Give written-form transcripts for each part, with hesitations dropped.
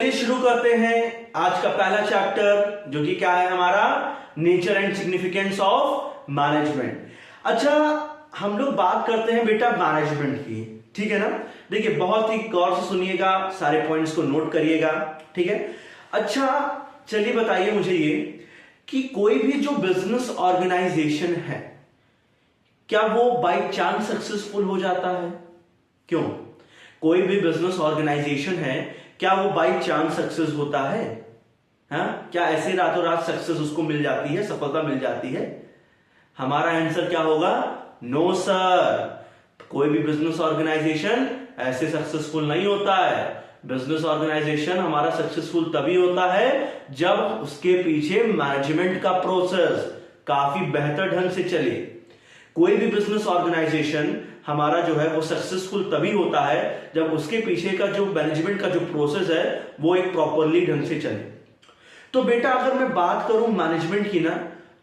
शुरू करते हैं आज का पहला चैप्टर जो कि क्या है हमारा nature and significance of management. अच्छा, हम लोग बात करते हैं बेटा मैनेजमेंट की, ठीक है ना। देखिए बहुत ही गौर से सुनिएगा, सारे पॉइंट्स को नोट करिएगा, ठीक है। अच्छा चलिए बताइए मुझे ये कि कोई भी जो बिजनेस ऑर्गेनाइजेशन है क्या वो बाय चांस सक्सेसफुल हो जाता है? क्यों? कोई भी बिजनेस ऑर्गेनाइजेशन है क्या वो बाय चांस सक्सेस होता है? हाँ, क्या ऐसे रातों रात सक्सेस उसको मिल जाती है, सफलता मिल जाती है? हमारा आंसर क्या होगा? नो सर, कोई भी बिजनेस ऑर्गेनाइजेशन ऐसे सक्सेसफुल नहीं होता है। बिजनेस ऑर्गेनाइजेशन हमारा सक्सेसफुल तभी होता है जब उसके पीछे मैनेजमेंट का प्रोसेस काफी बेहतर ढंग से चले। कोई भी बिजनेस ऑर्गेनाइजेशन हमारा जो है वो सक्सेसफुल तभी होता है जब उसके पीछे का जो मैनेजमेंट का जो प्रोसेस है वो एक प्रॉपरली ढंग से चले। तो बेटा अगर मैं बात करूं मैनेजमेंट की ना,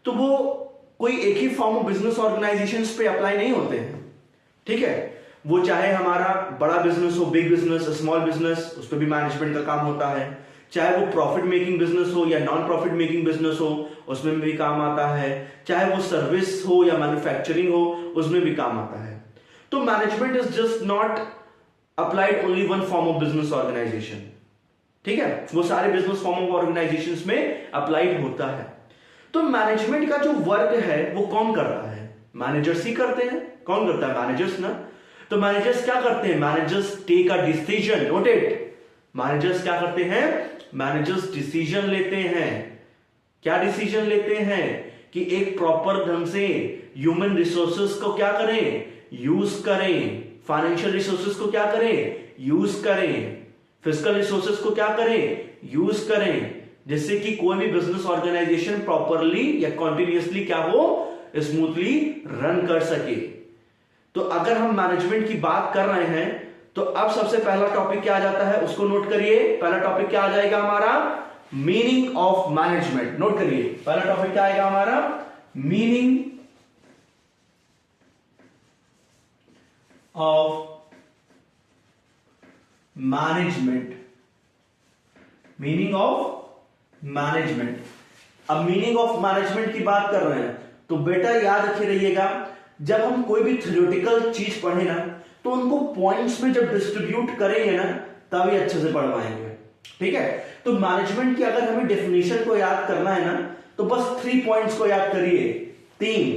तो वो कोई एक ही फॉर्म ऑफ बिजनेस ऑर्गेनाइजेशंस पे अप्लाई नहीं होते हैं, ठीक है। वो चाहे हमारा बड़ा बिजनेस हो, बिग बिजनेस, स्मॉल बिजनेस, उस पर भी मैनेजमेंट का काम होता है। चाहे वो प्रॉफिट मेकिंग बिजनेस हो या नॉन प्रॉफिट मेकिंग बिजनेस हो, उसमें भी काम आता है। चाहे वो सर्विस हो या मैन्युफैक्चरिंग हो, उसमें भी काम आता है। तो management is just not applied only one form of business organization, ठीक है। वो सारे बिजनेस फॉर्म ऑफ ऑर्गेनाइजेशंस में अप्लाइड होता है। तो मैनेजमेंट का जो वर्क है वो कौन कर रहा है? मैनेजर्स ही करते हैं। कौन करता है? मैनेजर्स ना। तो मैनेजर्स क्या करते हैं? Managers take a decision, note it. Managers क्या करते हैं? मैनेजर्स डिसीजन लेते हैं। क्या डिसीजन लेते हैं? कि एक प्रॉपर ढंग से ह्यूमन रिसोर्सेस को क्या करें? यूज करें। फाइनेंशियल रिसोर्सेस को क्या करें? यूज करें। फिजिकल रिसोर्सेस को क्या करें? यूज करें, जिससे कि कोई भी बिजनेस ऑर्गेनाइजेशन प्रॉपरली या कॉन्टिन्यूसली क्या हो, स्मूथली रन कर सके। तो अगर हम मैनेजमेंट की बात कर रहे हैं तो अब सबसे पहला टॉपिक क्या आ जाता है उसको नोट करिए। पहला टॉपिक क्या आ जाएगा हमारा? Meaning of management. नोट करिए, पहला टॉपिक क्या आएगा हमारा? Meaning of management. Meaning of management. अब मीनिंग ऑफ मैनेजमेंट की बात कर रहे हैं तो बेटा याद रखे रहिएगा, जब हम कोई भी थ्योरेटिकल चीज पढ़े ना तो उनको पॉइंट्स में जब डिस्ट्रीब्यूट करेंगे ना तभी अच्छे से पढ़ पाएंगे, ठीक है। तो मैनेजमेंट की अगर हमें डेफिनेशन को याद करना है ना तो बस 3 पॉइंट्स को याद करिए। 3।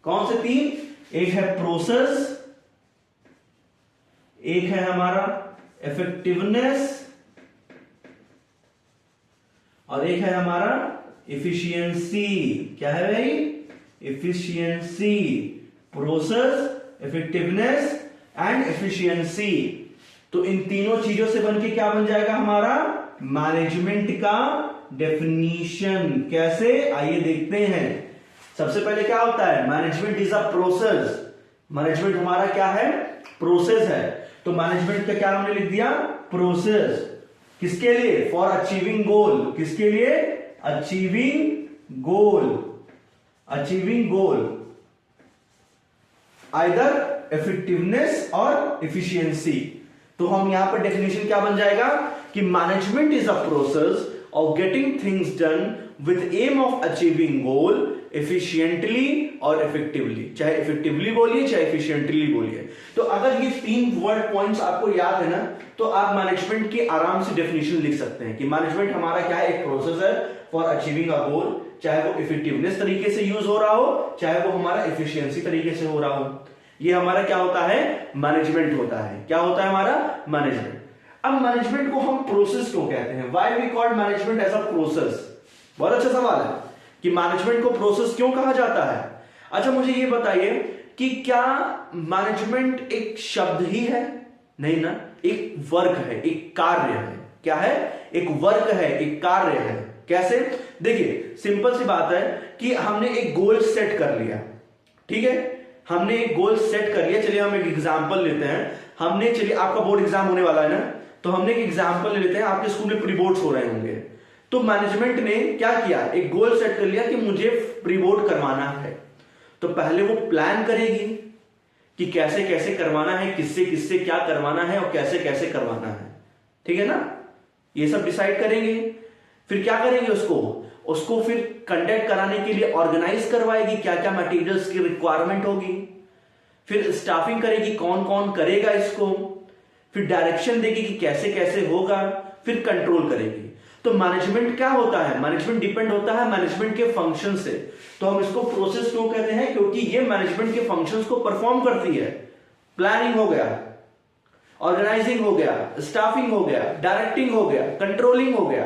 कौन से 3? एक है प्रोसेस, एक है हमारा इफेक्टिवनेस, और एक है हमारा इफिशियंसी। क्या है भाई? Efficiency. Process, effectiveness and efficiency. तो इन तीनों चीजों से बनके क्या बन जाएगा हमारा? मैनेजमेंट का डेफिनीशन। कैसे? आइए देखते हैं। सबसे पहले क्या होता है? Management is a process. Management हमारा क्या है? प्रोसेस है। तो मैनेजमेंट का क्या हमने लिख दिया? प्रोसेस। किसके लिए? For achieving goal. किसके लिए? Achieving goal. Achieving goal either effectiveness और इफिशियंसी। तो हम यहां पर डेफिनेशन क्या बन जाएगा कि management is a process of getting things done with aim of achieving goal efficiently और इफेक्टिवली। चाहे इफेक्टिवली बोलिए चाहे एफिशिएंटली बोलिए। तो अगर ये 3 वर्ड पॉइंट्स आपको याद है ना तो आप मैनेजमेंट की आराम से डेफिनेशन लिख सकते हैं कि मैनेजमेंट हमारा क्या है? एक प्रोसेस है फॉर अचीविंग अ गोल। चाहे वो इफेक्टिवनेस तरीके से यूज हो रहा हो, चाहे वो हमारा एफिशिएंसी तरीके से हो रहा हो, ये हमारा क्या होता है? मैनेजमेंट होता है। क्या होता है हमारा? मैनेजमेंट। अब मैनेजमेंट को हम प्रोसेस क्यों कहते हैं? Why we call management as a process? बहुत अच्छा सवाल है कि मैनेजमेंट को प्रोसेस क्यों कहा जाता है। अच्छा मुझे ये बताइए कि क्या मैनेजमेंट एक शब्द ही है? नहीं ना, एक वर्क है, एक कार्य है। क्या है? एक वर्क है, एक कार्य है। कैसे? देखिए सिंपल सी बात है कि हमने एक गोल सेट कर लिया, ठीक है। हमने एक गोल सेट कर लिया। चलिए हम एक एग्जांपल लेते हैं। हमने, चलिए आपका बोर्ड एग्जाम होने वाला है ना, तो हमने एक एग्जांपल ले लेते हैं। आपके स्कूल में प्री बोर्ड्स हो रहे होंगे। तो मैनेजमेंट ने क्या किया? एक गोल सेट कर लिया कि मुझे प्री बोर्ड करवाना है। तो पहले वो प्लान करेगी कि कैसे कैसे करवाना है, किससे किससे क्या करवाना है और कैसे कैसे करवाना है, ठीक है ना। ये सब डिसाइड करेंगे। फिर क्या करेंगे, उसको फिर कंडक्ट कराने के लिए ऑर्गेनाइज करवाएगी, क्या क्या मटेरियल्स की रिक्वायरमेंट होगी, फिर स्टाफिंग करेगी, कौन कौन करेगा इसको, फिर डायरेक्शन देगी कि कैसे कैसे होगा, फिर कंट्रोल करेगी। तो मैनेजमेंट क्या होता है, मैनेजमेंट डिपेंड होता है मैनेजमेंट के फंक्शन से। तो हम इसको प्रोसेस क्यों कहते हैं, क्योंकि ये मैनेजमेंट के फंक्शंस को परफॉर्म करती है। प्लानिंग हो गया, ऑर्गेनाइजिंग हो गया, स्टाफिंग हो गया, डायरेक्टिंग हो गया, कंट्रोलिंग हो गया।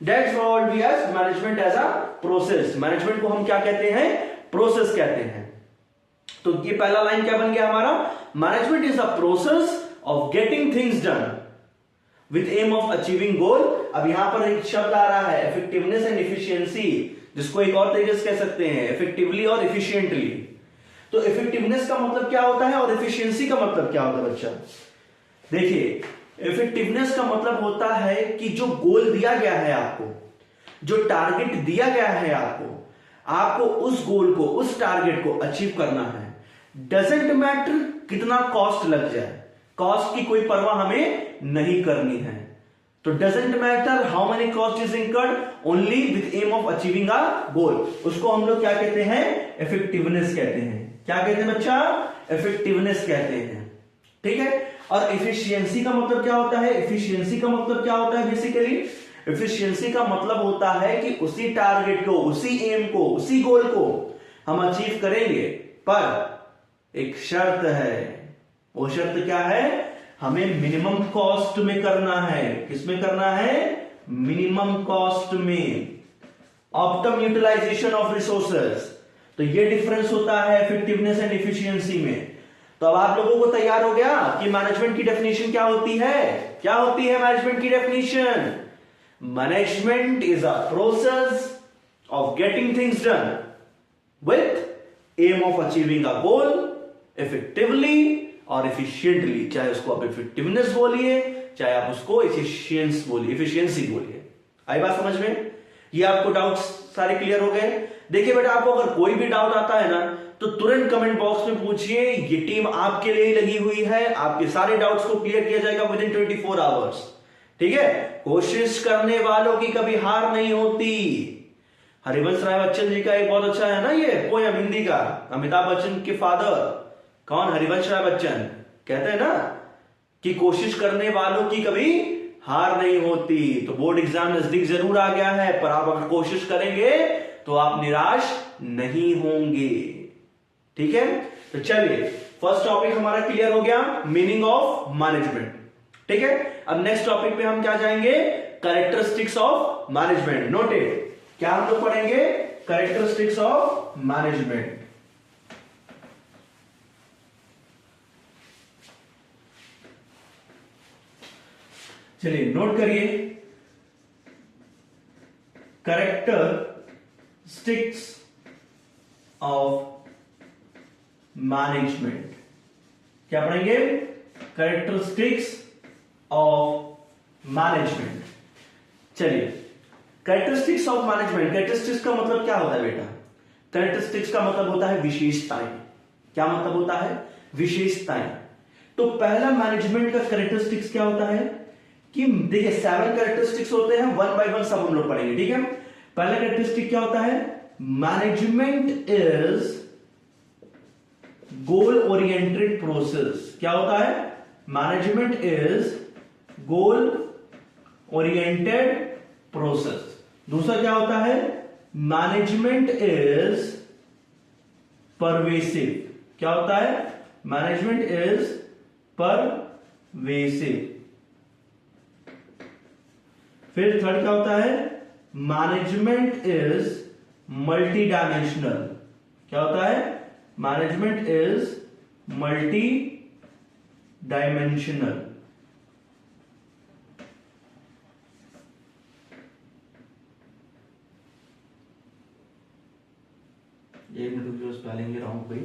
That's what we as management as a process. Management को हम क्या कहते हैं, प्रोसेस कहते हैं। तो ये पहला लाइन क्या बन गया हमारा, management is a process of getting things done with aim of achieving goal. अब यहां पर एक शब्द आ रहा है इफेक्टिवनेस एंड इफिशियंसी, जिसको एक और तरीके से कह सकते हैं इफेक्टिवली और इफिशियंटली। तो इफेक्टिवनेस का मतलब क्या होता है और इफिशियंसी का मतलब क्या होता है बच्चा, देखिए इफेक्टिवनेस का मतलब होता है कि जो गोल दिया गया है आपको, जो टारगेट दिया गया है आपको उस गोल को, उस टारगेट को अचीव करना है। डजेंट मैटर कितना कॉस्ट लग जाए, कॉस्ट की कोई परवाह हमें नहीं करनी है। तो doesn't matter how many cost is incurred, only with aim of achieving a goal. उसको हम लोग क्या कहते हैं, इफेक्टिवनेस कहते हैं। क्या कहते हैं बच्चा, इफेक्टिवनेस कहते हैं। ठीक है। और इफिशियंसी का मतलब क्या होता है, इफिशियंसी का मतलब क्या होता है, बेसिकली इफिशियंसी का मतलब होता है कि उसी टारगेट को, उसी एम को, उसी गोल को हम अचीव करेंगे, पर एक शर्त है। वो शर्त क्या है, हमें मिनिमम कॉस्ट में करना है। किसमें करना है, मिनिमम कॉस्ट में, ऑप्टिमम यूटिलाइजेशन ऑफ रिसोर्सेज। तो ये डिफरेंस होता है इफेक्टिवनेस एंड इफिशियंसी में। तो अब आप लोगों को तैयार हो गया कि मैनेजमेंट की डेफिनेशन क्या होती है। क्या होती है मैनेजमेंट की definition, management is a process of getting things done with aim of achieving a goal effectively और एफिशिएंटली। चाहे उसको आप इफेक्टिवनेस बोलिए, चाहे आप उसको एफिशिएंसी बोलिए। आई बात समझ में, ये आपको डाउट्स सारे क्लियर हो गए। देखिए बेटा, आपको अगर कोई भी डाउट आता है ना तो तुरंत कमेंट बॉक्स में पूछिए, ये टीम आपके लिए ही लगी हुई है। आपके सारे डाउट्स को क्लियर किया जाएगा विद इन 24 आवर्स। ठीक है, कोशिश करने वालों की कभी हार नहीं होती। हरिवंश राय बच्चन जी का एक बहुत अच्छा है ना ये पोयम हिंदी का, अमिताभ बच्चन के फादर, कौन, हरिवंश राय बच्चन, कहते हैं ना कि कोशिश करने वालों की कभी हार नहीं होती। तो बोर्ड एग्जाम नजदीक जरूर आ गया है, पर आप अगर कोशिश करेंगे तो आप निराश नहीं होंगे। ठीक है, तो चलिए फर्स्ट टॉपिक हमारा क्लियर हो गया, मीनिंग ऑफ मैनेजमेंट। ठीक है, अब नेक्स्ट टॉपिक पे हम क्या जाएंगे, कैरेक्टरिस्टिक्स ऑफ मैनेजमेंट। नोटेड, क्या हम लोग पढ़ेंगे, कैरेक्टरिस्टिक्स ऑफ मैनेजमेंट। चलिए नोट करिए, कैरेक्टरिस्टिक्स ऑफ मैनेजमेंट। क्या पढ़ेंगे, कैरेक्टरिस्टिक्स ऑफ मैनेजमेंट। चलिए, कैरेक्टरिस्टिक्स ऑफ मैनेजमेंट, कैरेक्टरिस्टिक्स का मतलब क्या होता है बेटा, कैरेक्टरिस्टिक्स का मतलब होता है विशेषताएं। क्या मतलब होता है, विशेषताएं। तो पहला मैनेजमेंट का कैरेक्टरिस्टिक्स क्या होता है कि देखिए 7 कैरेक्टरिस्टिक्स होते हैं, 1 बाय 1 सब हम लोग पढ़ेंगे। ठीक है, पहला कैरेक्टरिस्टिक क्या होता है, management is goal oriented process. क्या होता है, management is goal oriented process. दूसरा क्या होता है, मैनेजमेंट इज परवेसिव। क्या होता है, मैनेजमेंट इज परवेसिव। फिर थर्ड क्या होता है, मैनेजमेंट इज मल्टी डायमेंशनल। क्या होता है, मैनेजमेंट इज मल्टी डायमेंशनल। एक मिनट जो स्पेलिंग रहा हूं कोई,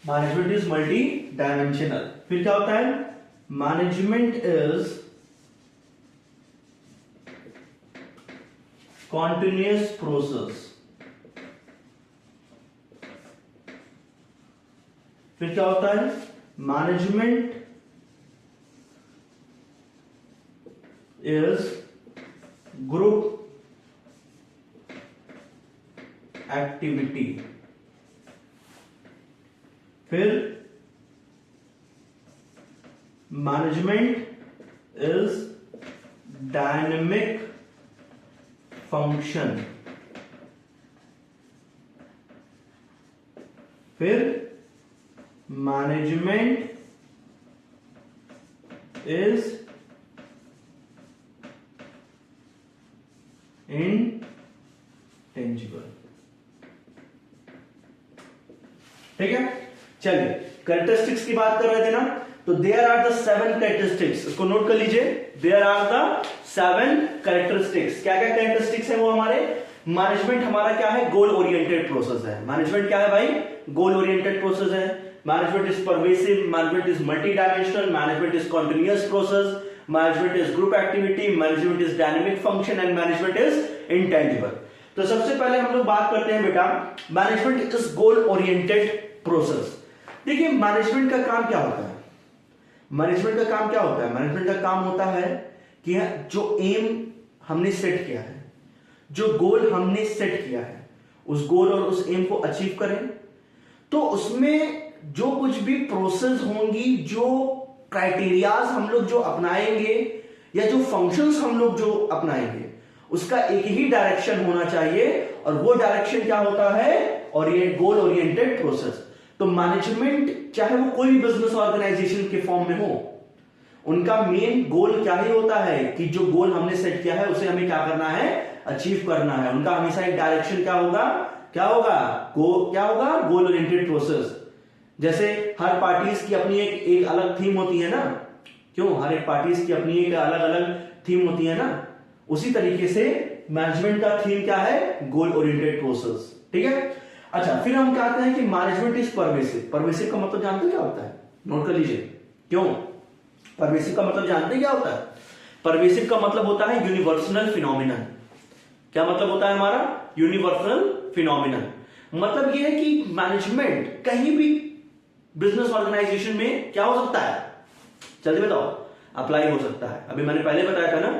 मैनेजमेंट इज मल्टी डायमेंशनल। फिर क्या होता है, मैनेजमेंट इज कॉन्टिन्यूअस प्रोसेस। फिर क्या होता है, मैनेजमेंट इज ग्रुप एक्टिविटी। फिर मैनेजमेंट इज डायनेमिक फंक्शन। फिर मैनेजमेंट इज इंटेंजिबल। ठीक है, चलिए कैरेक्टरिस्टिक्स की बात कर रहे थे ना, तो देयर आर द 7 कैरेक्टरिस्टिक्स, इसको नोट कर लीजिए। There are the 7 characteristics. क्या क्या कैरेक्टरिस्टिक्स है वो हमारे? मैनेजमेंट हमारा क्या है? गोल ओरिएंटेड प्रोसेस है। मैनेजमेंट क्या है भाई? गोल ओरिएंटेड प्रोसेस है। Management is pervasive, management is multi dimensional, management is continuous process, management is group activity, management is dynamic function and management is intangible. तो सबसे पहले हम लोग बात करते हैं बेटा, management is goal oriented process. देखिए मैनेजमेंट का काम क्या होता है? मैनेजमेंट का काम क्या होता है? मैनेजमेंट का काम होता है कि जो एम हमने सेट किया है, जो गोल हमने सेट किया है, उस गोल और उस एम को अचीव करें। तो उसमें जो कुछ भी प्रोसेस होंगी, जो क्राइटेरियाज हम लोग जो अपनाएंगे या जो फंक्शंस हम लोग जो अपनाएंगे, उसका एक ही डायरेक्शन होना चाहिए। और वो डायरेक्शन क्या होता है? और ये गोल ओरिएंटेड प्रोसेस। तो मैनेजमेंट चाहे वो कोई भी बिजनेस ऑर्गेनाइजेशन के फॉर्म में हो, उनका मेन गोल क्या ही होता है कि जो गोल हमने सेट किया है उसे हमें क्या करना है? अचीव करना है। उनका हमेशा एक डायरेक्शन क्या होगा? क्या होगा? क्या होगा? गोल ओरिएंटेड प्रोसेस। जैसे हर पार्टीज की अपनी एक अलग थीम होती है ना, क्यों? हर एक पार्टीज की अपनी एक अलग अलग थीम होती है ना, उसी तरीके से मैनेजमेंट का थीम क्या है? गोल ओरिएंटेड प्रोसेस। ठीक है, अच्छा फिर हम कहते हैं कि मैनेजमेंट इज परवेसिव। परवेसिव का मतलब जानते क्या होता है? नोट कर लीजिए। क्यों? परवेसिव का मतलब जानते क्या होता है? परवेसिव का मतलब होता है यूनिवर्सल फिनोमिनन। क्या मतलब होता है हमारा? Universal phenomenon. मतलब यह है कि मैनेजमेंट कहीं भी बिजनेस ऑर्गेनाइजेशन में क्या हो सकता है? जल्दी बताओ। अप्लाई हो सकता है। अभी मैंने पहले बताया था ना,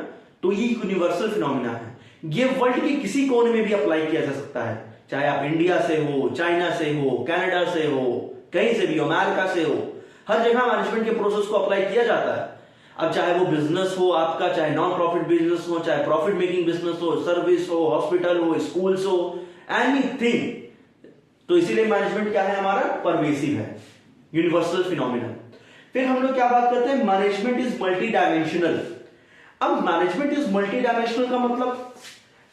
तो ये यूनिवर्सल फिनोमिना है। ये वर्ल्ड के किसी कोने में भी अप्लाई किया जा सकता है, चाहे आप इंडिया से हो, चाइना से हो, कनाडा से हो, कहीं से भी हो, अमेरिका से हो, हर जगह मैनेजमेंट के प्रोसेस को अप्लाई किया जाता है। अब चाहे वो बिजनेस हो आपका, चाहे नॉन प्रॉफिट बिजनेस हो, चाहे प्रॉफिट मेकिंग बिजनेस हो, सर्विस हो, हॉस्पिटल हो, स्कूल्स हो, एनीथिंग। तो इसीलिए मैनेजमेंट क्या है हमारा? परवेसिव है, यूनिवर्सल फिनोमिना। फिर हम लोग क्या बात करते हैं? Management is multi dimensional. अब मैनेजमेंट इज मल्टी डायमेंशनल का मतलब,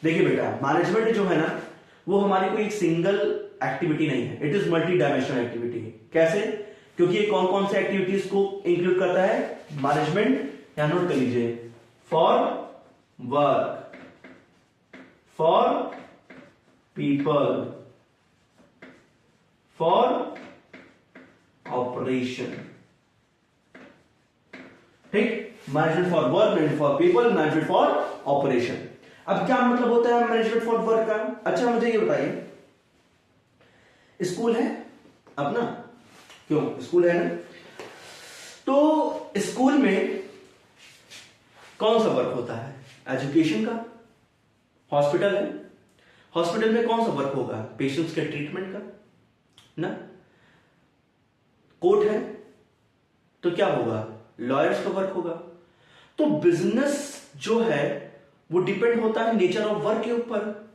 देखिए बेटा, मैनेजमेंट जो है ना, वो हमारी कोई एक सिंगल एक्टिविटी नहीं है, it is multi dimensional activity. कैसे? क्योंकि ये कौन कौन से एक्टिविटीज को इंक्लूड करता है? मैनेजमेंट, या नोट कर लीजिए, for work, for people, for operation. ठीक, management for work, management for people, management for operation. अब क्या मतलब होता है मैनेजमेंट फॉर वर्क का? अच्छा मुझे ये बताइए, स्कूल है अपना, क्यों? स्कूल है ना, तो स्कूल में कौन सा वर्क होता है? एजुकेशन का। हॉस्पिटल है, हॉस्पिटल में कौन सा वर्क होगा? पेशेंट्स के ट्रीटमेंट का ना। कोर्ट है तो क्या होगा? लॉयर्स का वर्क होगा। तो बिजनेस जो है वो डिपेंड होता है नेचर ऑफ वर्क के ऊपर।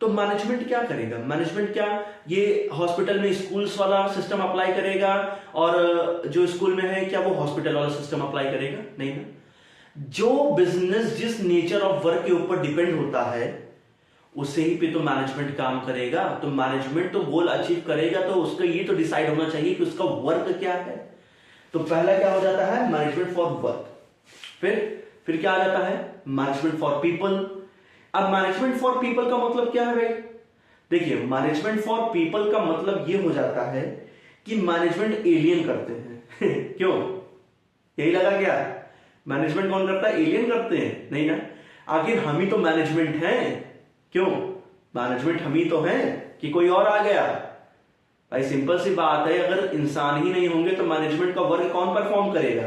तो मैनेजमेंट क्या करेगा? मैनेजमेंट क्या ये हॉस्पिटल में स्कूल्स वाला सिस्टम अप्लाई करेगा, और जो स्कूल में है क्या वो हॉस्पिटल वाला सिस्टम अप्लाई करेगा? नहीं ना। जो बिजनेस जिस नेचर ऑफ वर्क के ऊपर डिपेंड होता है उसे ही पे तो मैनेजमेंट काम करेगा। तो मैनेजमेंट तो गोल अचीव करेगा, तो उसका ये तो डिसाइड होना चाहिए कि उसका वर्क क्या है। तो पहला क्या हो जाता है? Management for work. फिर क्या आ जाता है? Management for people. अब मैनेजमेंट फॉर पीपल का मतलब क्या है भाई? देखिए, मैनेजमेंट फॉर पीपल का मतलब ये हो जाता है कि मैनेजमेंट एलियन करते हैं क्यों? यही लगा क्या? मैनेजमेंट कौन करता है? एलियन करते हैं? नहीं ना, आखिर हम ही तो मैनेजमेंट हैं। क्यों? मैनेजमेंट हम ही तो हैं कि कोई और आ गया? भाई सिंपल सी बात है, अगर इंसान ही नहीं होंगे तो मैनेजमेंट का वर्क कौन परफॉर्म करेगा?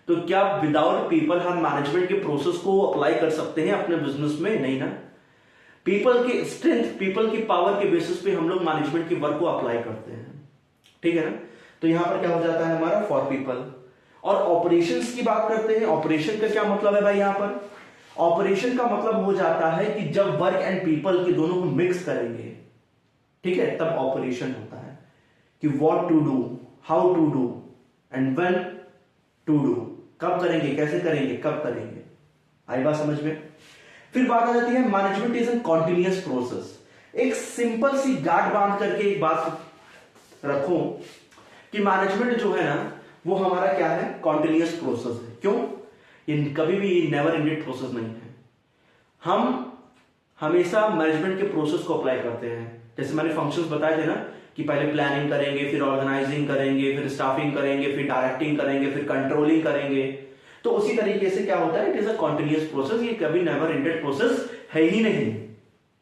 तो क्या विदाउट पीपल हम मैनेजमेंट के प्रोसेस को अप्लाई कर सकते हैं अपने बिजनेस में? नहीं ना। पीपल की स्ट्रेंथ, पीपल की पावर के बेसिस पे हम लोग मैनेजमेंट के वर्क को अप्लाई करते हैं, ठीक है ना। तो यहां पर क्या हो जाता है हमारा फॉर पीपल। और ऑपरेशंस की बात करते हैं। ऑपरेशन का क्या मतलब है भाई? यहां पर ऑपरेशन का मतलब हो जाता है कि जब वर्क एंड पीपल के दोनों को मिक्स करेंगे, ठीक है, तब ऑपरेशन होता है कि what to do, how to do and when to do. कब करेंगे, कैसे करेंगे, कब करेंगे। आई बात समझ में? फिर बात आ जाती है management is N continuous process. एक सिंपल सी गांठ बांध करके एक बात रखो कि मैनेजमेंट जो है ना वो हमारा क्या है? कॉन्टिन्यूअस प्रोसेस है। क्यों? ये कभी भी नेवर एंडेड प्रोसेस नहीं है। हम हमेशा मैनेजमेंट के प्रोसेस को अप्लाई करते हैं। जैसे मैंने फंक्शंस बताए थे ना कि पहले प्लानिंग करेंगे, फिर ऑर्गेनाइजिंग करेंगे, फिर स्टाफिंग करेंगे, फिर डायरेक्टिंग करेंगे, फिर कंट्रोलिंग करेंगे। तो उसी तरीके से क्या होता है, it is a continuous process. ये कभी नेवर एंडेड प्रोसेस है ही नहीं,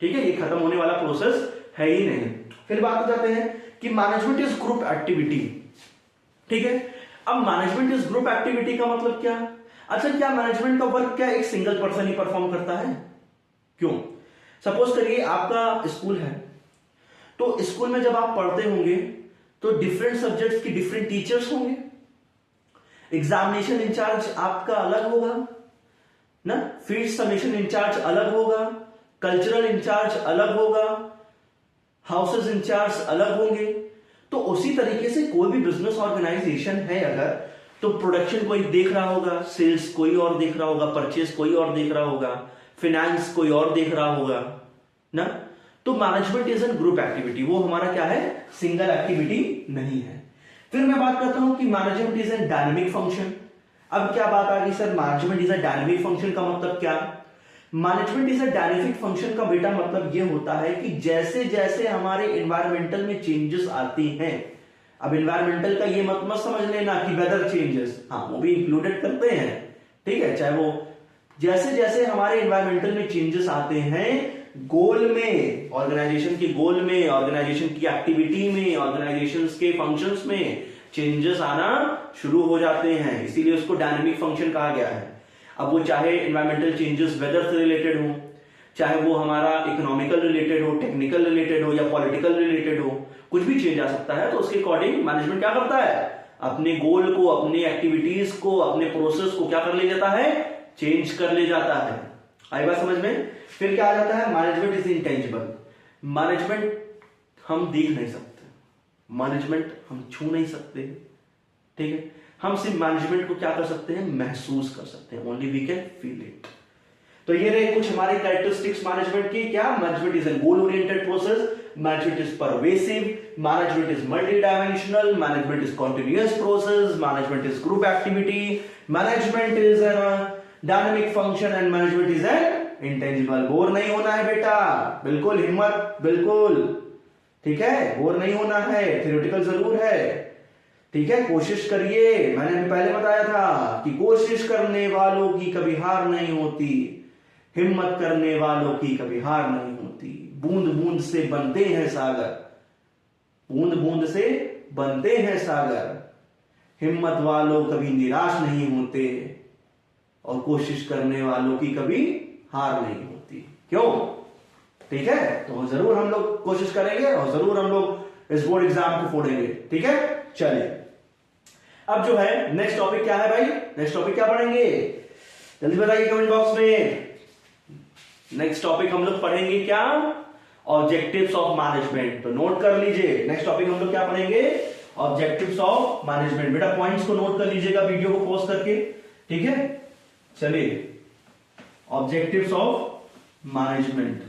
ठीक है, ये खत्म होने वाला प्रोसेस है ही नहीं। फिर बात हो जाते हैं कि मैनेजमेंट इज ग्रुप एक्टिविटी, ठीक है। अब मैनेजमेंट इज ग्रुप एक्टिविटी का मतलब क्या? अच्छा, क्या मैनेजमेंट का वर्क क्या एक सिंगल पर्सन ही परफॉर्म करता है? क्यों? सपोज करिए आपका स्कूल है, तो स्कूल में जब आप पढ़ते होंगे तो डिफरेंट सब्जेक्ट्स की डिफरेंट टीचर्स होंगे। एग्जामिनेशन इंचार्ज आपका अलग होगा ना, फील्ड सबमिशन इंचार्ज अलग होगा, कल्चरल इंचार्ज अलग होगा, हाउसेस इंचार्ज अलग होंगे। तो उसी तरीके से कोई भी बिजनेस ऑर्गेनाइजेशन है अगर, तो प्रोडक्शन कोई देख रहा होगा, सेल्स कोई और देख रहा होगा, परचेस कोई और देख रहा होगा, फाइनेंस कोई और देख रहा होगा ना। तो management is N group activity, वो हमारा क्या है? सिंगल एक्टिविटी नहीं है। फिर मैं बात करता हूं कि management is an dynamic function. अब क्या बात आ गई sir, management is a dynamic function का मतलब क्या? Management is a dynamic function का बेटा मतलब यह होता है कि जैसे जैसे हमारे एनवायरमेंटल में चेंजेस आती हैं, अब एनवायरमेंटल का ये मत समझ लेना कि वेदर चेंजेस, हाँ वो भी इंक्लूडेड करते हैं, ठीक है, चाहे वो जैसे जैसे हमारे एनवायरमेंटल में चेंजेस आते हैं, गोल में, ऑर्गेनाइजेशन के गोल में, ऑर्गेनाइजेशन की एक्टिविटी में, ऑर्गेनाइजेशन के फंक्शंस में चेंजेस आना शुरू हो जाते हैं, इसीलिए उसको डायनेमिक फंक्शन कहा गया है। अब वो चाहे एनवायरमेंटल चेंजेस वेदर से रिलेटेड हो, चाहे वो हमारा इकोनॉमिकल रिलेटेड हो, टेक्निकल रिलेटेड हो या पॉलिटिकल रिलेटेड हो, कुछ भी चेंज आ सकता है। तो उसके अकॉर्डिंग मैनेजमेंट क्या करता है? अपने गोल को, अपनी एक्टिविटीज को, अपने प्रोसेस को क्या कर ले जाता है? चेंज कर ले जाता है। आई बात समझ में? फिर क्या आ जाता है? Management is intangible. मैनेजमेंट हम देख नहीं सकते, मैनेजमेंट हम छू नहीं सकते, ठीक है। हम सिर्फ मैनेजमेंट को क्या कर सकते हैं? महसूस कर सकते हैं। Only we can feel it. तो ये रहे कुछ हमारे कैरेक्टरिस्टिक्स मैनेजमेंट की। क्या? Management is an goal oriented process, management is pervasive, management is multi dimensional, management is continuous process, management is group activity, management is an dynamic function and management is an intangible. Bore नहीं होना है बेटा, बिल्कुल हिम्मत, बिल्कुल, ठीक है, bore नहीं होना है। थ्योरेटिकल जरूर है, ठीक है, कोशिश करिए। मैंने पहले बताया था कि कोशिश करने वालों की कभी हार नहीं होती, हिम्मत करने वालों की कभी हार नहीं होती। बूंद बूंद से बनते हैं सागर, बूंद बूंद से बनते हैं सागर, हिम्मत वालों कभी निराश नहीं होते और कोशिश करने वालों की कभी हार नहीं होती। क्यों? ठीक है, तो जरूर हम लोग कोशिश करेंगे और जरूर हम लोग इस बोर्ड एग्जाम को फोड़ेंगे, ठीक है। चलिए, अब जो है नेक्स्ट टॉपिक क्या है भाई? नेक्स्ट टॉपिक क्या पढ़ेंगे? जल्दी बताइए कमेंट बॉक्स में। नेक्स्ट टॉपिक हम लोग पढ़ेंगे क्या? Objectives of management. तो नोट कर लीजिए, नेक्स्ट टॉपिक हम लोग क्या पढ़ेंगे? Objectives of management. बेटा पॉइंट्स को नोट कर लीजिएगा वीडियो को पॉज करके, ठीक है। चलिए, objectives of management.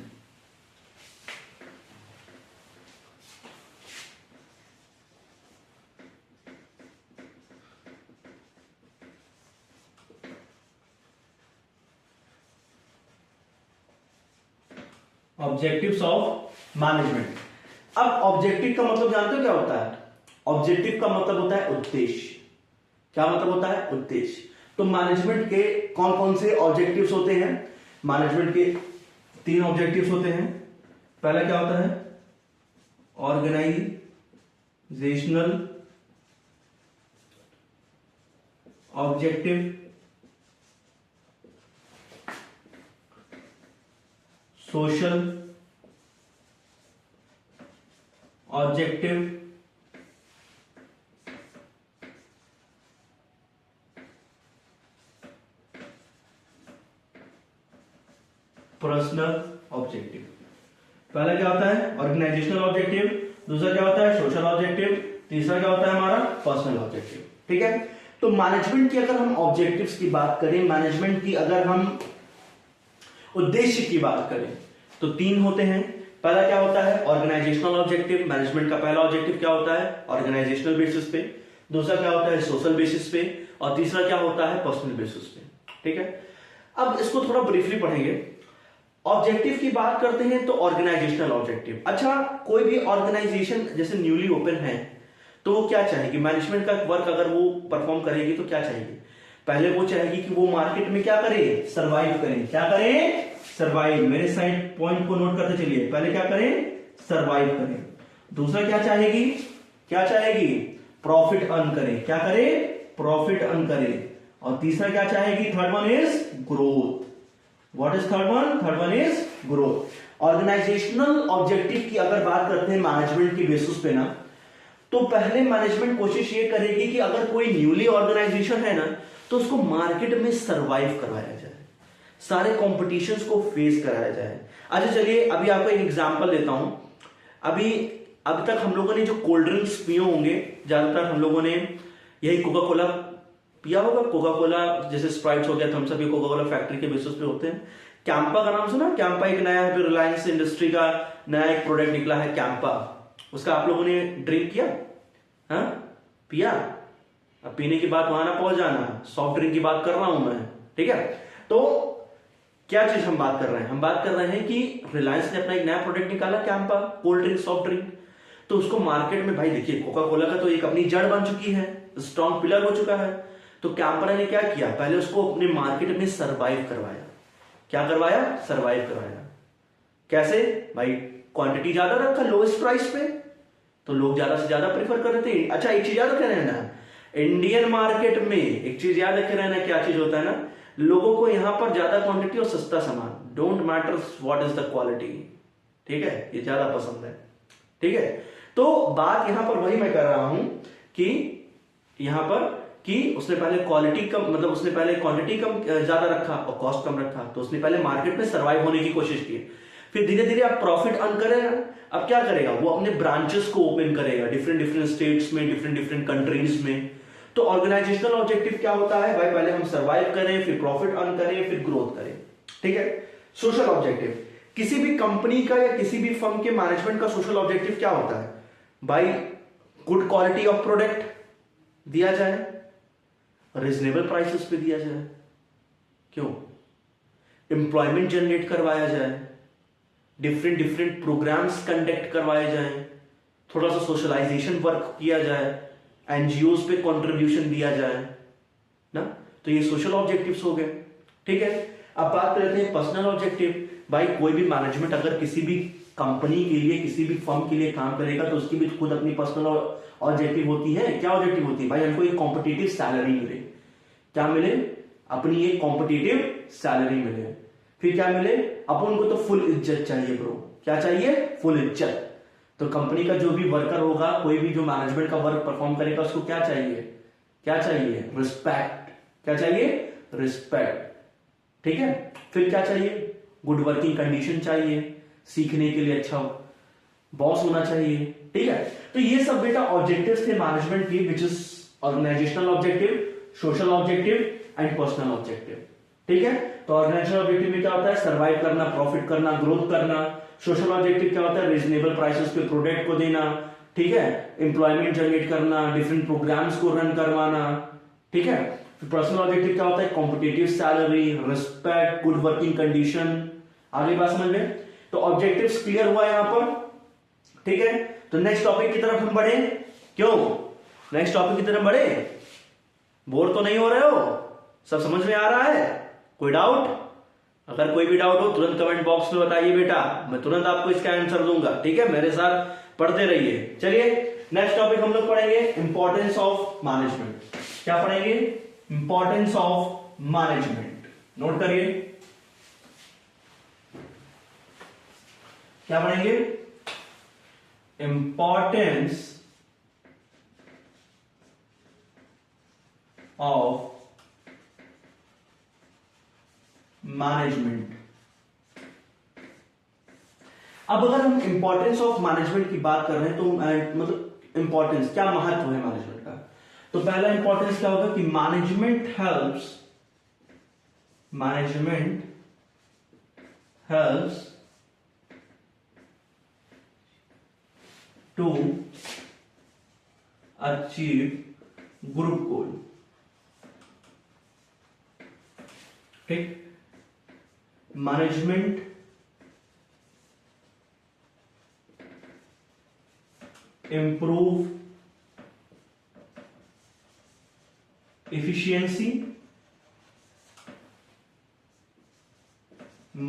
Objectives of management. अब ऑब्जेक्टिव का मतलब जानते हो क्या होता है? ऑब्जेक्टिव का मतलब होता है उद्देश्य। क्या मतलब होता है? उद्देश्य। तो मैनेजमेंट के कौन कौन से ऑब्जेक्टिव्स होते हैं? मैनेजमेंट के 3 ऑब्जेक्टिव्स होते हैं। पहला क्या होता है? Organize organizational objective, social objective, personal objective. पहला क्या होता है ऑर्गेनाइजेशनल ऑब्जेक्टिव, दूसरा क्या होता है सोशल ऑब्जेक्टिव, तीसरा क्या होता है हमारा पर्सनल ऑब्जेक्टिव। ठीक है, तो मैनेजमेंट की अगर हम ऑब्जेक्टिव्स की बात करें, मैनेजमेंट की अगर हम उद्देश्य की बात करें तो तीन होते हैं। पहला क्या होता है ऑर्गेनाइजेशनल ऑब्जेक्टिव, मैनेजमेंट का पहला ऑब्जेक्टिव क्या होता है ऑर्गेनाइजेशनल बेसिस पे, दूसरा क्या होता है सोशल बेसिस पे, और तीसरा क्या होता है पर्सनल बेसिस पे। ठीक है, अब इसको थोड़ा ब्रीफली पढ़ेंगे। ऑब्जेक्टिव की बात करते हैं तो ऑर्गेनाइजेशनल ऑब्जेक्टिव। अच्छा, कोई भी ऑर्गेनाइजेशन जैसे न्यूली ओपन है तो वो क्या चाहेगी, मैनेजमेंट का वर्क अगर वो परफॉर्म करेगी तो क्या चाहेगी, पहले वो चाहेगी कि वो मार्केट में क्या करे सरवाइव करें। क्या करें सरवाइव, मेरे साइड पॉइंट को नोट करते चलिए, पहले क्या करें सरवाइव करें। दूसरा क्या चाहेगी, क्या चाहेगी प्रॉफिट अर्न करें। क्या करे प्रॉफिट अर्न करें। और तीसरा क्या चाहेगी, third one is growth. What is third one, third one is growth. Organizational objective की अगर बात करते हैं मैनेजमेंट की बेसिस पे ना, तो पहले मैनेजमेंट कोशिश ये करेगी कि अगर कोई न्यूली ऑर्गेनाइजेशन है ना तो उसको मार्केट में सरवाइव करवाया जाए, सारे कॉम्पिटिशंस को फेस कराया जाए। अच्छा चलिए अभी आपको एक एग्जांपल देता हूं। अब तक हम लोगों ने जो कोल्ड ड्रिंक्स पिए होंगे, ज्यादातर हम लोगों ने यही कोका कोला पिया होगा। कोका कोला जैसे स्प्राइट हो गया, थम्स अप, ये कोका कोला फैक्ट्री के बेसिस पे होते हैं। कैंपा का नाम सुना, कैंपा एक नया है, रिलायंस इंडस्ट्री का नया एक प्रोडक्ट निकला है कैंपा, उसका आप लोगों ने ड्रिंक किया, हाँ पिया। अब पीने की बात वहां ना पहुंच जाना, सॉफ्ट ड्रिंक की बात कर रहा हूं मैं। ठीक है, तो क्या चीज हम बात कर रहे हैं, हम बात कर रहे हैं कि रिलायंस ने अपना एक नया प्रोडक्ट निकाला Campa, cold drink soft drink. तो उसको मार्केट में भाई देखिए कोका कोला का तो एक अपनी जड़ बन चुकी है, स्ट्रॉन्ग पिलर हो चुका है। तो कैंपा ने क्या किया, पहले उसको अपने मार्केट में सरवाइव करवाया। क्या करवाया, सरवाइव करवाया। कैसे भाई, क्वांटिटी ज्यादा रखा लोएस्ट प्राइस पे, तो लोग ज्यादा से ज्यादा प्रेफर कर रहे थे। अच्छा एक चीज याद रखे रहना, इंडियन मार्केट में एक चीज याद रखे रहना, क्या चीज होता है ना, लोगों को यहां पर ज्यादा क्वांटिटी और सस्ता सामान, don't matter what is the quality. ठीक है, ये ज्यादा पसंद है। ठीक है, तो बात यहां पर वही मैं कर रहा हूं कि यहां पर कि उसने पहले क्वालिटी कम, मतलब उसने पहले क्वांटिटी कम ज्यादा रखा और कॉस्ट कम रखा, तो उसने पहले मार्केट में सर्वाइव होने की कोशिश की। फिर धीरे धीरे आप प्रॉफिट अर्न करेगा। अब क्या करेगा, वो अपने ब्रांचेस को ओपन करेगा डिफरेंट डिफरेंट स्टेट्स में, डिफरेंट डिफरेंट कंट्रीज में। तो ऑर्गेनाइजेशनल ऑब्जेक्टिव क्या होता है भाई, पहले हम सर्वाइव करें, फिर प्रॉफिट अर्न करें, फिर ग्रोथ करें। ठीक है, सोशल ऑब्जेक्टिव, किसी भी कंपनी का या किसी भी फर्म के मैनेजमेंट का सोशल ऑब्जेक्टिव क्या होता है भाई, गुड क्वालिटी ऑफ प्रोडक्ट दिया जाए, रीजनेबल प्राइसेस पे दिया जाए, क्यों, एम्प्लॉयमेंट जनरेट करवाया जाए, डिफरेंट डिफरेंट प्रोग्राम्स कंडक्ट करवाए जाएं, थोड़ा सा सोशलाइजेशन वर्क किया जाए, एनजीओस पे कंट्रीब्यूशन दिया जाए ना, तो ये सोशल ऑब्जेक्टिव्स हो गए। ठीक है, अब बात करते हैं पर्सनल ऑब्जेक्टिव। भाई कोई भी मैनेजमेंट अगर किसी भी कंपनी के लिए, किसी भी फर्म के लिए काम करेगा तो उसकी भी खुद अपनी पर्सनल ऑब्जेक्टिव होती है। क्या ऑब्जेक्टिव होती है भाई, हमको एक कॉम्पिटिटिव सैलरी मिले। क्या मिले, अपनी एक कॉम्पिटिटिव सैलरी मिले। फिर क्या मिले, अपन को तो फुल इज्जत चाहिए ब्रो। क्या चाहिए, फुल इज्जत। तो कंपनी का जो भी वर्कर होगा, कोई भी जो मैनेजमेंट का वर्क परफॉर्म करेगा, उसको क्या चाहिए, क्या चाहिए, रिस्पेक्ट। क्या चाहिए, रिस्पेक्ट। ठीक है, फिर क्या चाहिए, गुड वर्किंग कंडीशन चाहिए, सीखने के लिए अच्छा बॉस होना चाहिए। ठीक है, तो ये सब बेटा ऑब्जेक्टिव्स थे मैनेजमेंट की, which is organizational objective, social objective and personal objective. ठीक है, तो ऑर्गेनाइजेशनल ऑब्जेक्टिव में क्या होता है, सर्वाइव करना, प्रॉफिट करना, ग्रोथ करना। सोशल ऑब्जेक्टिव क्या होता है, रीजनेबल प्राइसेस पे प्रोडक्ट को देना। ठीक है, एम्प्लॉयमेंट जनरेट करना, डिफरेंट प्रोग्राम्स को रन करवाना। ठीक है, पर्सनल ऑब्जेक्टिव क्या होता है, competitive salary, respect, good working condition. आगे बात समझ में, तो ऑब्जेक्टिव्स क्लियर हुआ यहां पर। ठीक है, तो नेक्स्ट टॉपिक की तरफ हम बढ़े। क्यों, नेक्स्ट टॉपिक की तरफ बढ़े, बोर तो नहीं हो रहे हो, सब समझ में आ रहा है, कोई डाउट? अगर कोई भी डाउट हो तुरंत कमेंट बॉक्स में बताइए बेटा, मैं तुरंत आपको इसका आंसर दूंगा। ठीक है, मेरे साथ पढ़ते रहिए। चलिए नेक्स्ट टॉपिक हम लोग पढ़ेंगे इंपॉर्टेंस ऑफ मैनेजमेंट। क्या पढ़ेंगे? Importance of management. नोट करिए, क्या पढ़ेंगे? Importance of management. अब अगर हम इंपॉर्टेंस ऑफ मैनेजमेंट की बात कर रहे हैं तो मतलब इंपॉर्टेंस क्या, महत्व है मैनेजमेंट का, तो पहला इंपॉर्टेंस क्या होगा कि management helps to achieve group goal. ठीक, management improve efficiency,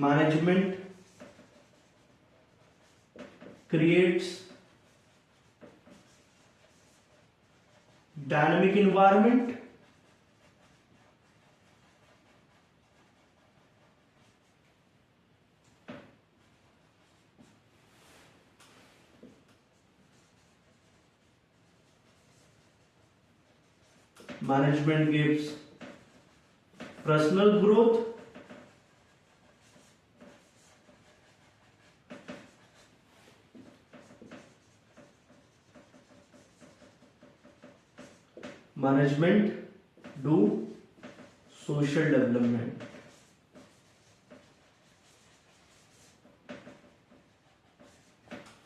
management creates dynamic environment, management gives personal growth, management do social development।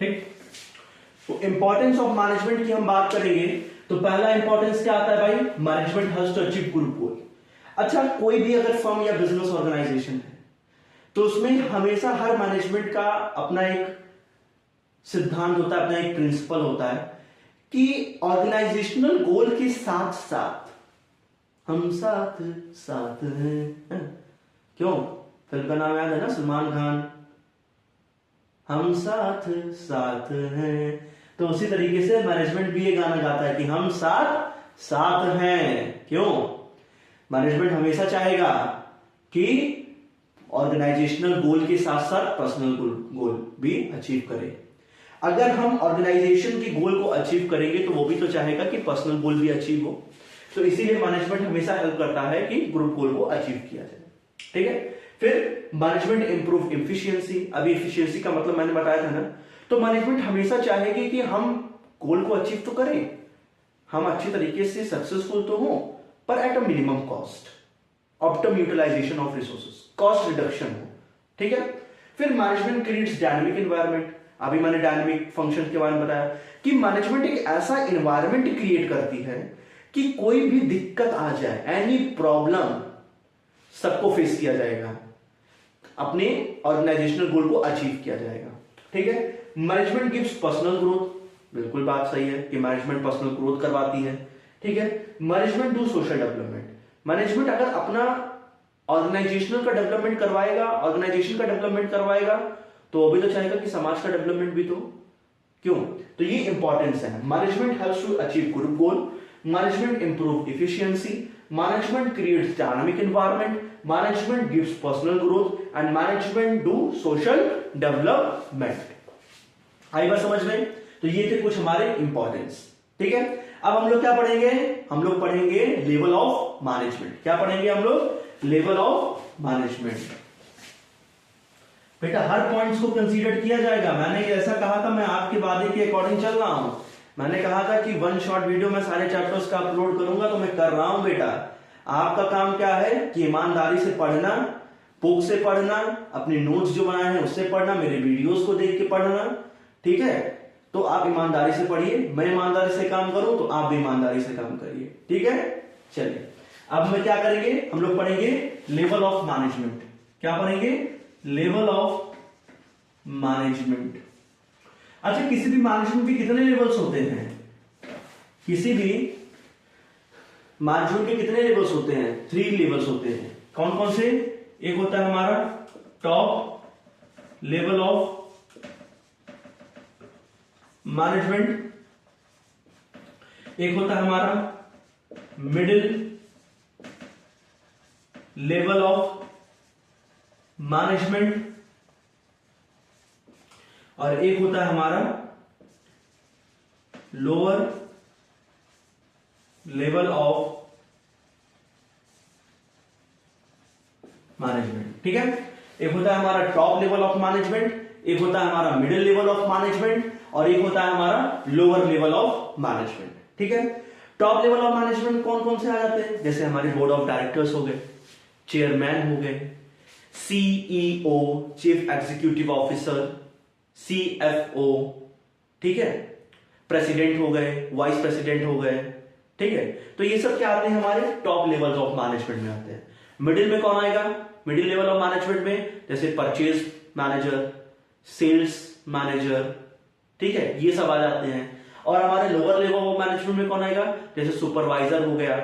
ठीक, तो इंपॉर्टेंस ऑफ मैनेजमेंट की हम बात करेंगे तो पहला इंपॉर्टेंस क्या आता है भाई? Management helps to achieve group goal. अच्छा, कोई भी अगर फर्म या बिजनेस ऑर्गेनाइजेशन है तो उसमें हमेशा हर मैनेजमेंट का अपना एक सिद्धांत होता है, अपना एक प्रिंसिपल होता है कि ऑर्गेनाइजेशनल गोल के साथ साथ हम साथ साथ हैं। क्यों? फिल्म का नाम याद है ना, सलमान खान, हम साथ साथ हैं। तो उसी तरीके से मैनेजमेंट भी ये गाना गाता है कि हम साथ साथ हैं। क्यों? मैनेजमेंट हमेशा चाहेगा कि ऑर्गेनाइजेशनल गोल के साथ साथ पर्सनल गोल भी अचीव करे। अगर हम ऑर्गेनाइजेशन की गोल को अचीव करेंगे तो वो भी तो चाहेगा कि पर्सनल गोल भी अचीव हो। तो इसीलिए मैनेजमेंट हमेशा हेल्प करता है कि ग्रुप गोल को अचीव किया जाए। ठीक है, फिर मैनेजमेंट इंप्रूव एफिशिएंसी। अभी एफिशिएंसी का मतलब मैंने बताया था ना, तो मैनेजमेंट हमेशा चाहेगी कि हम गोल को अचीव तो करें, हम अच्छी तरीके से सक्सेसफुल तो हो, पर at a minimum cost, optimum utilization of resources, cost reduction हो। ठीक है, फिर मैनेजमेंट क्रिएट्स डायनामिक एनवायरनमेंट। अभी मैंने डायनामिक फंक्शन के बारे में बताया कि मैनेजमेंट एक ऐसा एनवायरनमेंट क्रिएट करती है कि कोई भी दिक्कत आ जाए, एनी प्रॉब्लम, सबको फेस किया जाएगा, अपने ऑर्गेनाइजेशनल गोल को अचीव किया जाएगा। ठीक है, मैनेजमेंट गिव्स पर्सनल ग्रोथ। बिल्कुल बात सही है कि मैनेजमेंट पर्सनल ग्रोथ करवाती है। ठीक है, management do social development. Management अगर अपना ऑर्गेनाइजेशनल का डेवलपमेंट करवाएगा, ऑर्गेनाइजेशन का डेवलपमेंट करवाएगा, तो वो भी तो चाहेगा कि समाज का डेवलपमेंट भी तो। क्यों? तो ये इंपॉर्टेंस है। Management helps to achieve group goal, management improve efficiency, management creates dynamic environment, management gives personal growth and management do social development. आई बात समझ में? तो ये थे कुछ हमारे इंपॉर्टेंस। ठीक है, अब हम लोग क्या पढ़ेंगे? हम लोग पढ़ेंगे लेवल ऑफ मैनेजमेंट। क्या पढ़ेंगे हम लोग? Level of management. बेटा हर पॉइंट्स को कंसीडर किया जाएगा। मैंने ऐसा कहा था, मैं आपके वादे के अकॉर्डिंग चल रहा हूं। मैंने कहा था कि वन शॉट वीडियो में सारे चैप्टर्स का अपलोड करूंगा, तो मैं कर रहा हूं बेटा। आपका काम क्या है कि ईमानदारी से पढ़ना, बुक से पढ़ना, अपने नोट्स जो बनाए हैं उससे पढ़ना, मेरे वीडियोस को देख के पढ़ना। ठीक है, तो आप ईमानदारी से पढ़िए, मैं ईमानदारी से काम करूं तो आप भी ईमानदारी से काम करिए। ठीक है, चलिए अब हम क्या करेंगे? हम लोग पढ़ेंगे लेवल ऑफ मैनेजमेंट। क्या पढ़ेंगे? Level of management. अच्छा, किसी भी मैनेजमेंट के कितने लेवल्स होते हैं? किसी भी मैनेजमेंट के कितने लेवल्स होते हैं? 3 लेवल्स होते हैं। कौन कौन से? एक होता है हमारा टॉप लेवल ऑफ मैनेजमेंट, एक होता है हमारा मिडिल लेवल ऑफ मैनेजमेंट और एक होता है हमारा लोअर लेवल ऑफ मैनेजमेंट। ठीक है, एक होता है हमारा टॉप लेवल ऑफ मैनेजमेंट, एक होता है हमारा मिडिल लेवल ऑफ मैनेजमेंट और एक होता है हमारा लोअर लेवल ऑफ मैनेजमेंट। ठीक है, टॉप लेवल ऑफ मैनेजमेंट कौन कौन से आ जाते हैं? जैसे हमारे बोर्ड ऑफ डायरेक्टर्स हो गए, चेयरमैन हो गए, CEO chief executive officer, CFO, ठीक है, प्रेसिडेंट हो गए, वाइस प्रेसिडेंट हो गए। ठीक है, तो ये सब क्या आते हैं? हमारे टॉप लेवल्स ऑफ मैनेजमेंट में आते हैं। मिडिल में कौन आएगा? मिडिल लेवल ऑफ मैनेजमेंट में जैसे परचेज मैनेजर, सेल्स मैनेजर, ठीक है, ये सब आ जाते हैं। और हमारे लोअर लेवल ऑफ मैनेजमेंट में कौन आएगा? जैसे सुपरवाइजर हो गया,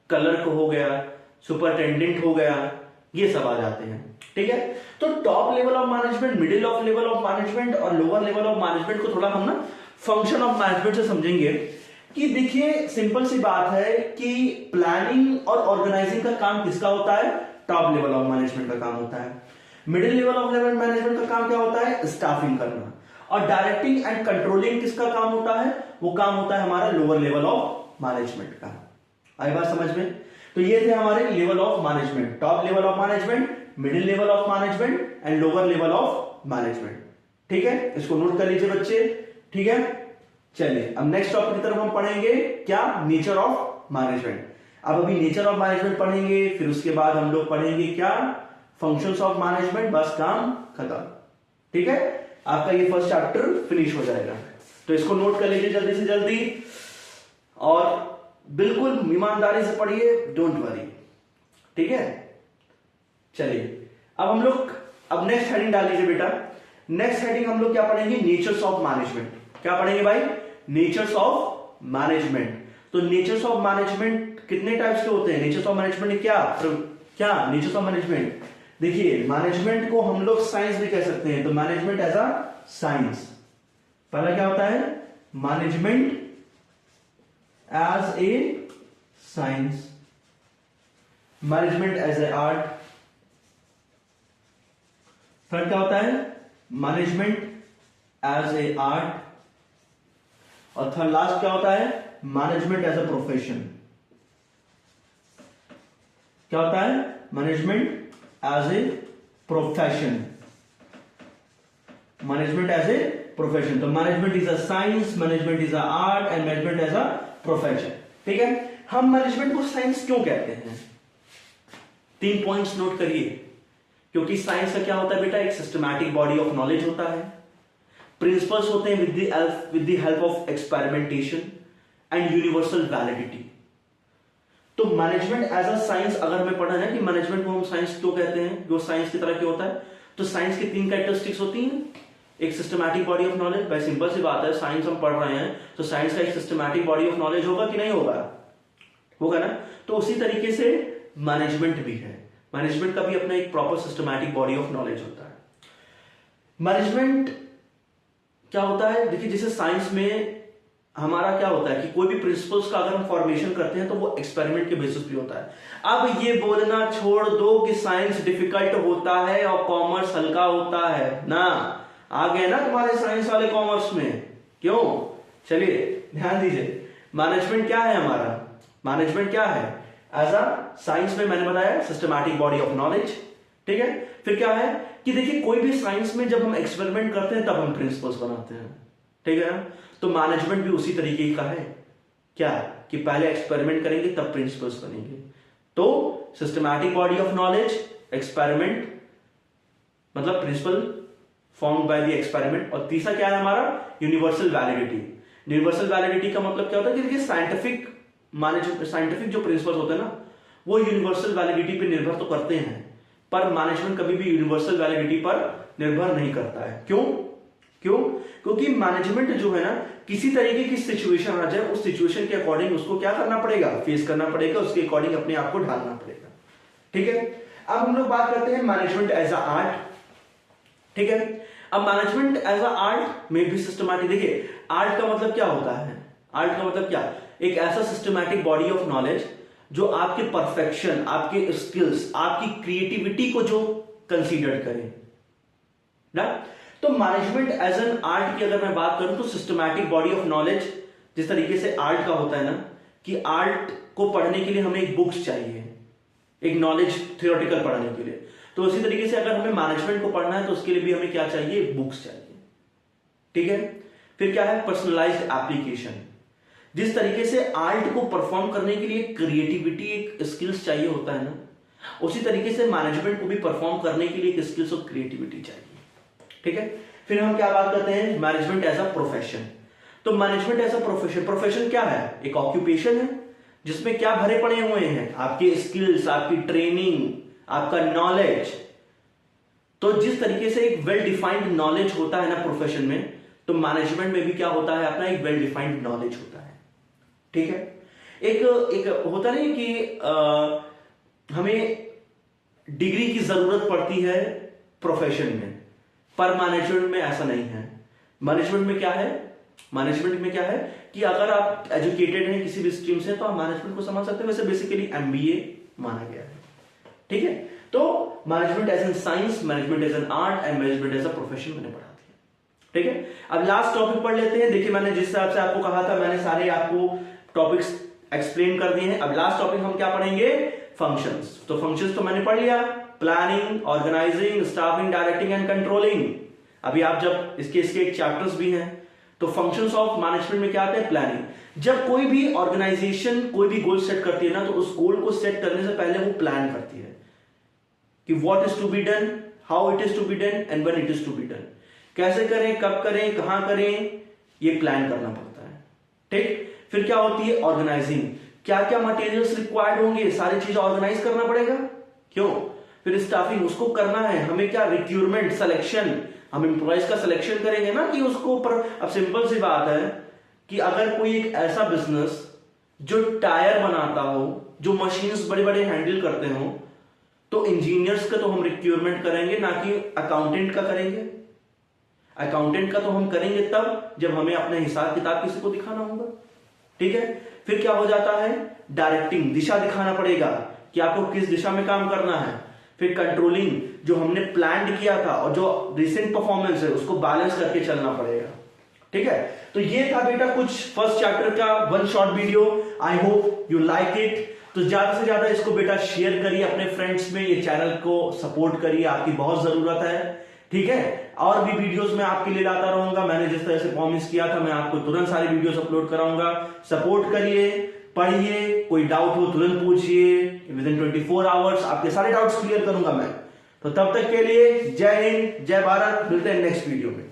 क्लर्क हो गया, सुपरटेंडेंट हो गया, ये सब आ जाते हैं। ठीक है, तो top level of management, middle of level of management और लोअर लेवल ऑफ मैनेजमेंट को थोड़ा हम ना फंक्शन ऑफ मैनेजमेंट से समझेंगे कि देखिए सिंपल सी बात है कि प्लानिंग और ऑर्गेनाइजिंग का काम किसका होता है? टॉप लेवल ऑफ मैनेजमेंट का काम होता है। मिडिल लेवल ऑफ मैनेजमेंट का काम क्या होता है? स्टाफिंग करना। और डायरेक्टिंग एंड कंट्रोलिंग किसका काम होता है? वो काम होता है हमारा लोअर लेवल ऑफ मैनेजमेंट का। आई बात समझ में? तो ये थे हमारे level of management, top level of management, middle level of management and lower level of management. ठीक है, इसको नोट कर लीजिए बच्चे। ठीक है, चलिए अब नेक्स्ट टॉपिक की तरफ हम पढ़ेंगे क्या? Nature of management. अब अभी नेचर ऑफ मैनेजमेंट पढ़ेंगे, फिर उसके बाद हम लोग पढ़ेंगे क्या? Functions of management. बस काम खत्म। ठीक है, आपका ये फर्स्ट चैप्टर फिनिश हो जाएगा। तो इसको नोट कर लीजिए जल्दी से जल्दी और बिल्कुल ईमानदारी से पढ़िए, डोंट वरी। ठीक है, चलिए अब हम लोग अब नेक्स्ट हेडिंग डाल लीजिए बेटा। नेक्स्ट हेडिंग हम लोग क्या पढ़ेंगे? Natures of management. क्या पढ़ेंगे भाई? Natures of management. तो नेचर्स ऑफ मैनेजमेंट कितने टाइप्स के होते हैं? नेचर्स ऑफ मैनेजमेंट क्या नेचर्स ऑफ मैनेजमेंट? देखिए मैनेजमेंट को हम लोग साइंस भी कह सकते हैं। तो मैनेजमेंट एज अ साइंस, पहला क्या होता है? Management as a science, management as a art. Third क्या होता है? Management as a art. और थर्ड लास्ट क्या होता है? Management as a profession. क्या होता है? Management as a profession. Management as a profession. तो management is a science, management is a art and management as a profession. ठीक है, हम मैनेजमेंट को साइंस क्यों कहते हैं? 3 पॉइंट्स नोट करिए। क्योंकि साइंस का क्या होता है बेटा? एक सिस्टमैटिक बॉडी ऑफ नॉलेज होता है, प्रिंसिपल्स होते हैं with the help of experimentation and universal validity. तो मैनेजमेंट एज अ साइंस अगर हमें पढ़ा है कि मैनेजमेंट को हम साइंस क्यों कहते हैं, जो साइंस की तरह क्यों होता है, तो साइंस की 3 कैरेक्टरिस्टिक्स होती हैं। एक सिस्टमैटिक बॉडी ऑफ नॉलेज, भाई सिंपल सी बात है, साइंस हम पढ़ रहे हैं तो साइंस का एक सिस्टमैटिक बॉडी ऑफ नॉलेज होगा कि नहीं होगा? होगा ना। तो उसी तरीके से मैनेजमेंट भी है, मैनेजमेंट का भी अपना एक proper systematic body of knowledge होता है। मैनेजमेंट क्या होता है? देखिए जैसे साइंस में हमारा क्या होता है कि कोई भी प्रिंसिपल्स का अगर हम फॉर्मेशन करते हैं तो वो एक्सपेरिमेंट के बेसिस पे होता है। अब ये बोलना छोड़ दो कि साइंस डिफिकल्ट होता है और कॉमर्स हल्का होता है ना। आ गए ना तुम्हारे साइंस वाले कॉमर्स में? क्यों? चलिए ध्यान दीजिए, मैनेजमेंट क्या है हमारा? मैनेजमेंट क्या है? एज अ साइंस में मैंने बताया सिस्टमैटिक बॉडी ऑफ नॉलेज। ठीक है, फिर क्या है कि देखिए कोई भी साइंस में जब हम एक्सपेरिमेंट करते हैं तब हम प्रिंसिपल्स बनाते हैं। ठीक है, तो मैनेजमेंट भी उसी तरीके का है। क्या कि पहले एक्सपेरिमेंट करेंगे तब प्रिंसिपल्स बनेंगे। तो systematic body of knowledge, experiment मतलब principle formed by the experiment, और तीसरा क्या है हमारा? Universal validity. यूनिवर्सल वैलिडिटी का मतलब क्या होता है कि देखिए साइंटिफिक जो प्रिंसिपल्स होते हैं ना, वो यूनिवर्सल वैलिडिटी पे निर्भर तो करते हैं, पर मैनेजमेंट कभी भी यूनिवर्सल वैलिडिटी पर निर्भर नहीं करता है। क्यों? क्योंकि मैनेजमेंट जो है ना, किसी तरीके की सिचुएशन आ जाए, उस सिचुएशन के अकॉर्डिंग उसको क्या करना पड़ेगा? फेस करना पड़ेगा, उसके अकॉर्डिंग अपने आप को ढालना पड़ेगा। ठीक है, अब हम लोग बात करते हैं मैनेजमेंट एज अ आर्ट। ठीक है, अब मैनेजमेंट एज अ आर्ट में भी सिस्टमैटिक, देखिए आर्ट का मतलब क्या होता है? आर्ट का मतलब क्या? एक ऐसा सिस्टमैटिक बॉडी ऑफ नॉलेज जो आपके परफेक्शन, आपके स्किल्स, आपकी क्रिएटिविटी को जो कंसीडर करे ना। तो मैनेजमेंट एज एन आर्ट की अगर मैं बात करूं तो सिस्टमैटिक बॉडी ऑफ नॉलेज, जिस तरीके से आर्ट का होता है ना कि आर्ट को पढ़ने के लिए हमें एक बुक्स चाहिए, एक नॉलेज थियोरेटिकल पढ़ने के लिए, तो उसी तरीके से अगर हमें मैनेजमेंट को पढ़ना है तो उसके लिए भी हमें क्या चाहिए, बुक्स चाहिए। ठीक है। फिर क्या है, पर्सनलाइज्ड एप्लीकेशन। जिस तरीके से आर्ट को परफॉर्म करने के लिए क्रिएटिविटी, एक स्किल्स चाहिए होता है ना, उसी तरीके से मैनेजमेंट को भी परफॉर्म करने के लिए एक स्किल्स और क्रिएटिविटी चाहिए। ठीक है। फिर हम क्या बात करते हैं, मैनेजमेंट एज अ प्रोफेशन। तो management as a profession, profession क्या है, एक ऑक्यूपेशन है जिसमें क्या भरे पड़े हुए हैं, आपके स्किल्स, आपकी ट्रेनिंग, आपका नॉलेज। तो जिस तरीके से एक वेल डिफाइंड नॉलेज होता है ना प्रोफेशन में, तो मैनेजमेंट में भी क्या होता है, अपना एक वेल डिफाइंड नॉलेज होता है। ठीक है। एक होता नहीं कि हमें डिग्री की जरूरत पड़ती है प्रोफेशन में, पर मैनेजमेंट में ऐसा नहीं है। मैनेजमेंट में क्या है, मैनेजमेंट में क्या है कि अगर आप एजुकेटेड हैं किसी भी स्ट्रीम से तो आप मैनेजमेंट को समझ सकते हैं। वैसे बेसिकली एमबीए माना गया है। ठीक है। तो management as an science, management as an art and management as a profession मैंने पढ़ा दिया। ठीक है। अब लास्ट टॉपिक पढ़ लेते हैं। देखिए मैंने जिस हिसाब से आपको कहा था, मैंने सारे आपको टॉपिक्स एक्सप्लेन कर दिए हैं। अब लास्ट टॉपिक हम क्या पढ़ेंगे, फंक्शंस। तो फंक्शंस तो मैंने पढ़ लिया, planning, organizing, staffing, directing and controlling. अभी आप जब इसके एक चैप्टर्स भी हैं। तो फंक्शंस ऑफ मैनेजमेंट में क्या आते हैं, प्लानिंग। जब कोई भी ऑर्गेनाइजेशन कोई भी गोल सेट करती है ना, तो उस गोल को सेट करने से पहले वो प्लान करती है कि what is to be done, how it is to be done and when it is to be done. कैसे करें, कब करें, कहां करें, ये प्लान करना पड़ता है। ठीक। फिर क्या होती है ऑर्गेनाइजिंग, क्या क्या मटेरियल्स रिक्वायर्ड होंगे, सारी चीजें ऑर्गेनाइज करना पड़ेगा। क्यों। फिर स्टाफिंग, उसको करना है हमें क्या, रिक्रूटमेंट, सिलेक्शन, हम एम्प्लॉयज का सिलेक्शन करेंगे ना कि उसको ऊपर। अब सिंपल सी बात है कि अगर कोई एक ऐसा बिजनेस जो टायर बनाता हो, जो मशीन्स बड़े बड़े हैंडल करते हो, तो इंजीनियर्स का तो हम रिक्रूटमेंट करेंगे, ना कि अकाउंटेंट का करेंगे। अकाउंटेंट का तो हम करेंगे तब जब हमें अपने हिसाब किताब किसी को दिखाना होगा। ठीक है। फिर क्या हो जाता है, डायरेक्टिंग, दिशा दिखाना पड़ेगा कि आपको किस दिशा में काम करना है। फिर कंट्रोलिंग, जो हमने प्लान किया था और जो रिसेंट परफॉर्मेंस है उसको बैलेंस करके चलना पड़ेगा। ठीक है। तो ये था बेटा कुछ फर्स्ट चैप्टर का one short video. I hope you like it. तो ज्यादा से ज्यादा इसको बेटा शेयर करिए अपने फ्रेंड्स में, ये चैनल को सपोर्ट करिए, आपकी बहुत जरूरत है। ठीक है। और भी वीडियोस मैं आपके लिए लाता रहूंगा। मैंने जिस तरह से प्रॉमिस किया था, मैं आपको तुरंत सारी वीडियोस अपलोड कराऊंगा। सपोर्ट करिए, पढ़िए, कोई डाउट हो तुरंत पूछिए। विद इन 24 आवर्स आपके सारे डाउट्स क्लियर करूंगा मैं। तो तब तक के लिए जय हिंद, जय भारत। मिलते हैं नेक्स्ट वीडियो में।